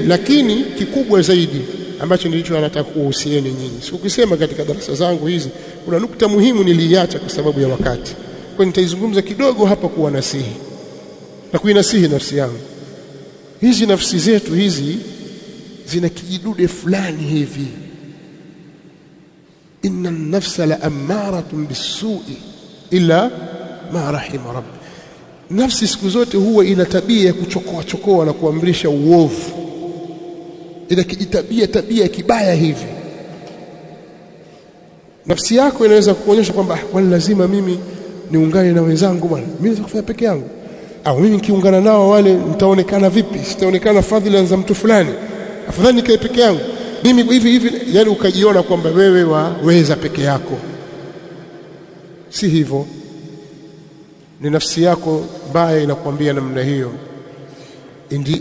lakini kikubwa zaidi ambacho nilicho nataka kuhusieni nyinyi, sikukisema katika darasa zangu hizi, kuna nukta muhimu niliacha kwa sababu ya wakati, kwa nitaizungumza kidogo hapa kuwa nasihi na kuinasihi nafsi yangu. Hizi nafsi zetu hizi zina kijidude fulani hivi, inna an-nafsa la ammaratun bis-su'i illa ma rahima rabbi. Nafsi siku zote huwa ina tabia ya kuchokoa na kuamrisha uovu, ina tabia kibaya hivi. Nafsi yako inaweza kukuonyesha kwamba kwani lazima mimi niungane na wenzangu bwana, mimi naweza kufanya peke yangu, au mimi nikiungana nao wale nitaonekana vipi, sitaonekana fadhila za mtu fulani, afadhali nikae peke yangu mimi hivi, yani ukajiona kwamba wewe waweza peke yako. Si hivyo, ni nafsi yako mbaya inakwambia namna hiyo.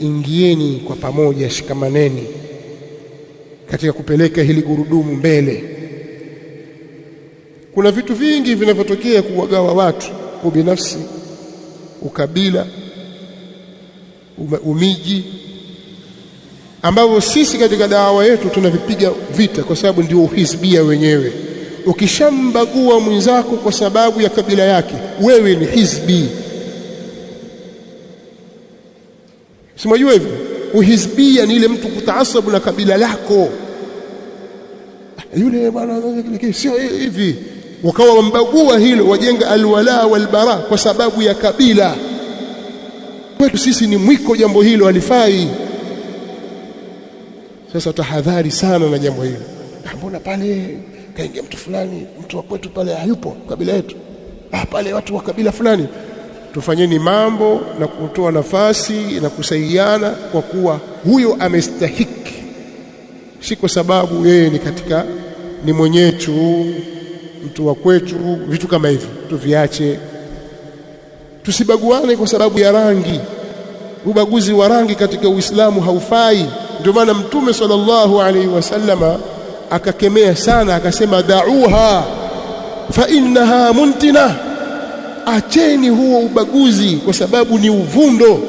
Ingieni kwa pamoja, shikamaneni katika kupeleka hili gurudumu mbele. Kuna vitu vingi vinavyotokea kuwagawa watu, ubinafsi, ukabila, umiji, ambavyo sisi katika dawa yetu tunavipiga vita kwa sababu ndio uhizbia wenyewe. Ukishambagua mwenzako kwa sababu ya kabila yake, wewe ni hizbi. Simwajua hivyo? Uhizbia ni ile mtu kutaasabu na kabila lako. Yule bwana sio hivi, wakawa wambagua hilo, wajenga alwala walbara kwa sababu ya kabila. Kwetu sisi ni mwiko jambo hilo, halifai. Sasa tahadhari sana na jambo hilo. Mbona pale kaingia mtu fulani, mtu wa kwetu pale hayupo kabila yetu, pale watu wa kabila fulani. Tufanyeni mambo na kutoa nafasi na kusaidiana kwa kuwa huyo amestahiki, si kwa sababu yeye ni mwenyetu, mtu wa kwetu. Vitu kama hivyo tuviache. Tusibaguane kwa sababu ya rangi. Ubaguzi wa rangi katika Uislamu haufai. Ndio maana Mtume sallallahu alaihi wasallama akakemea sana, akasema da'uha fa innaha muntina, acheni huo ubaguzi kwa sababu ni uvundo,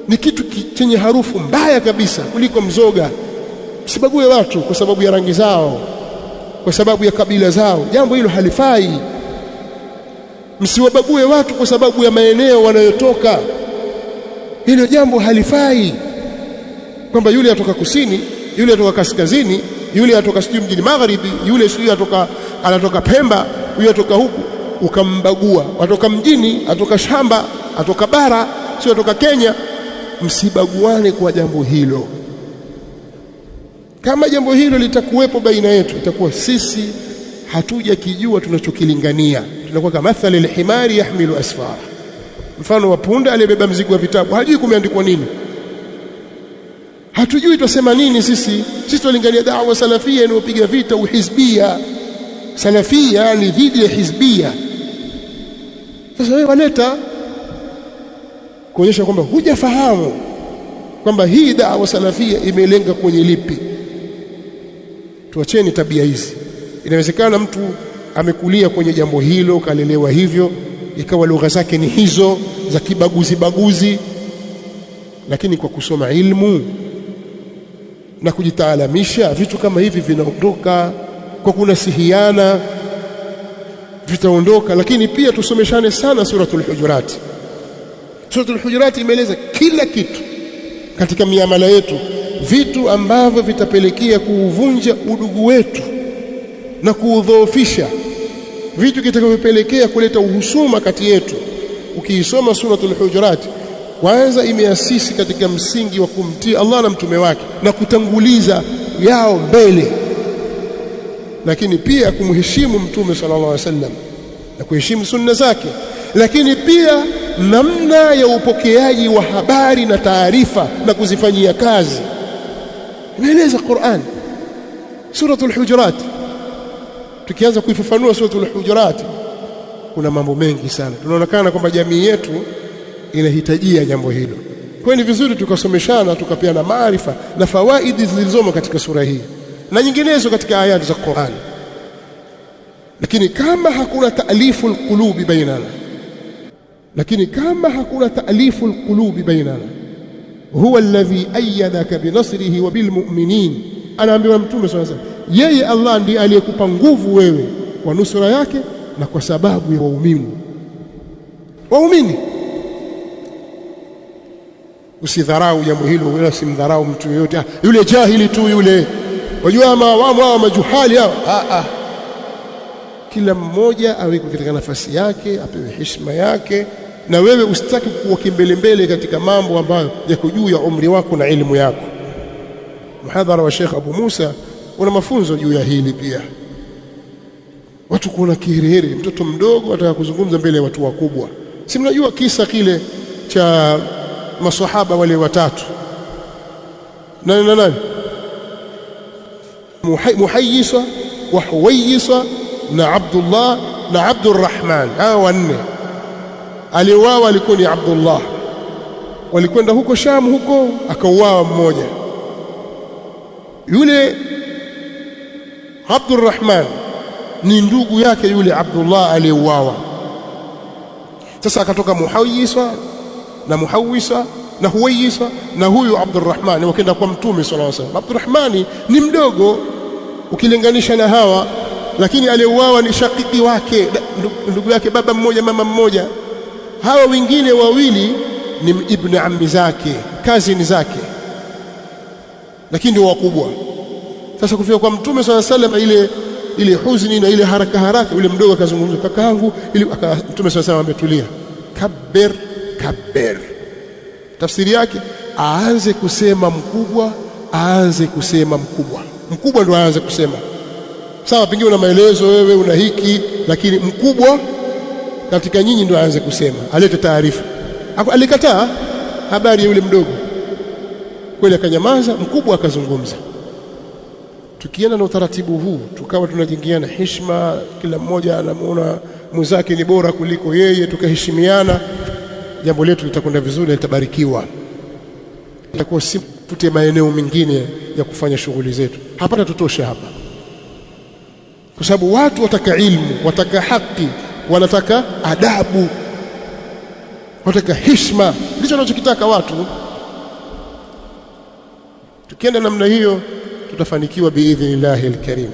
ni kitu chenye harufu mbaya kabisa kuliko mzoga. Msibague watu kwa sababu ya rangi zao, kwa sababu ya kabila zao, jambo hilo halifai. Msiwabague watu kwa sababu ya maeneo wanayotoka, hilo jambo halifai. Kwamba yule atoka kusini, yule atoka kaskazini, yule atoka sijui mjini magharibi, yule sijui anatoka Pemba, yule atoka huku, ukambagua. Atoka mjini, atoka shamba, atoka bara, sio atoka Kenya. Msibaguane kwa jambo hilo. Kama jambo hilo litakuwepo baina yetu, itakuwa sisi hatuja kijua tunachokilingania. Tunakuwa kama mathali al-himari yahmilu asfara, mfano wa punda aliyebeba mzigo wa vitabu, hajui kumeandikwa nini. Hatujui tusema nini sisi. Sisi tulingania da'wa salafia inayopiga vita uhizbia. Salafia ni dhidi ya hizbia. Sasa wewe waleta kuonyesha kwamba hujafahamu kwamba hii da'wa salafia imelenga kwenye lipi. Tuacheni tabia hizi. Inawezekana mtu amekulia kwenye jambo hilo, kalelewa hivyo, ikawa lugha zake ni hizo za kibaguzi, lakini kwa kusoma ilmu na kujitaalamisha, vitu kama hivi vinaondoka. Kwa kunasihiana vitaondoka. Lakini pia tusomeshane sana suratul Hujurat. Suratul Hujurat imeeleza kila kitu katika miamala yetu, vitu ambavyo vitapelekea kuuvunja udugu wetu na kuudhoofisha, vitu kitakavyopelekea kuleta uhusuma kati yetu. Ukiisoma suratul Hujurat, kwanza imeasisi katika msingi wa kumtii Allah na mtume wake na kutanguliza yao mbele, lakini pia kumheshimu mtume sallallahu alaihi wasallam na kuheshimu sunna zake, lakini pia namna ya upokeaji wa habari na taarifa na kuzifanyia kazi. Imeeleza Qur'an suratul Hujurat. Tukianza kuifafanua suratul Hujurat, kuna mambo mengi sana. Tunaonekana kwamba jamii yetu inahitajia jambo hilo. Kwa ni vizuri tukasomeshana, tukapeana maarifa na fawaidi zilizomo katika sura hii na nyinginezo katika ayati za Qur'an. Lakini kama hakuna taalifu alqulubi bainana, huwa alladhi ayyadaka binasrihi wa bilmu'minin. Anaambiwa Mtume sallallahu alaihi wasallam, yeye Allah ndiye aliyekupa nguvu wewe kwa nusura yake na kwa sababu ya waumini. Usidharau jambo hilo, wala simdharau mtu yoyote. Yule jahili tu yule, wajua wao majuhali hao. Kila mmoja awe katika nafasi yake, apewe heshima yake, na wewe usitaki kuwa kimbelembele katika mambo ambayo yako juu ya umri wako na elimu yako. Muhadhara wa Sheikh Abu Musa una mafunzo juu ya hili pia. Watu kuona kiherehere, mtoto mdogo ataka kuzungumza mbele ya watu wakubwa. Si mnajua kisa kile cha maswahaba wale watatu, nani Muhayyisa wa Huwayisa na Abdullah na Abdurrahman. Hao wanne aliuawa alikuwa ni Abdullah. Walikwenda huko Sham, huko akauawa mmoja. Yule Abdurrahman ni ndugu yake yule Abdullah aliuawa. Sasa akatoka Muhayyisa na Muhawisa na Huwayisa na huyu Abdurrahman wakaenda kwa Mtume sallallahu alaihi wasallam. Abdurrahmani ni mdogo ukilinganisha na hawa, lakini aliyeuawa ni shakiki wake, ndugu yake baba mmoja mama mmoja. Hawa wengine wawili ni ibn ammi zake, cousin zake, lakini ndio wakubwa. Sasa kufika kwa Mtume sallallahu alaihi wasallam, ile huzuni na ile haraka yule mdogo akazungumza, kakaangu, ili Mtume sallallahu alaihi wasallam ametulia, kabir. Tafsiri yake aanze kusema mkubwa, mkubwa ndio aanze kusema. Sawa, pengine una maelezo wewe, una hiki, lakini mkubwa katika nyinyi ndio aanze kusema, alete taarifa. Alikataa habari ya yule mdogo, kweli akanyamaza, mkubwa akazungumza. Tukienda na utaratibu huu, tukawa tunajengeana heshima, kila mmoja anamuona mwenzake ni bora kuliko yeye, tukaheshimiana, jambo letu litakwenda vizuri, litabarikiwa. Itakuwa si tute maeneo mengine ya kufanya shughuli zetu. Hapana, tutoshe hapa, kwa sababu watu wataka ilmu, wataka haki, wanataka adabu, wataka heshima. Ndicho wanachokitaka watu. Tukienda namna hiyo tutafanikiwa biidhnillahi alkarim.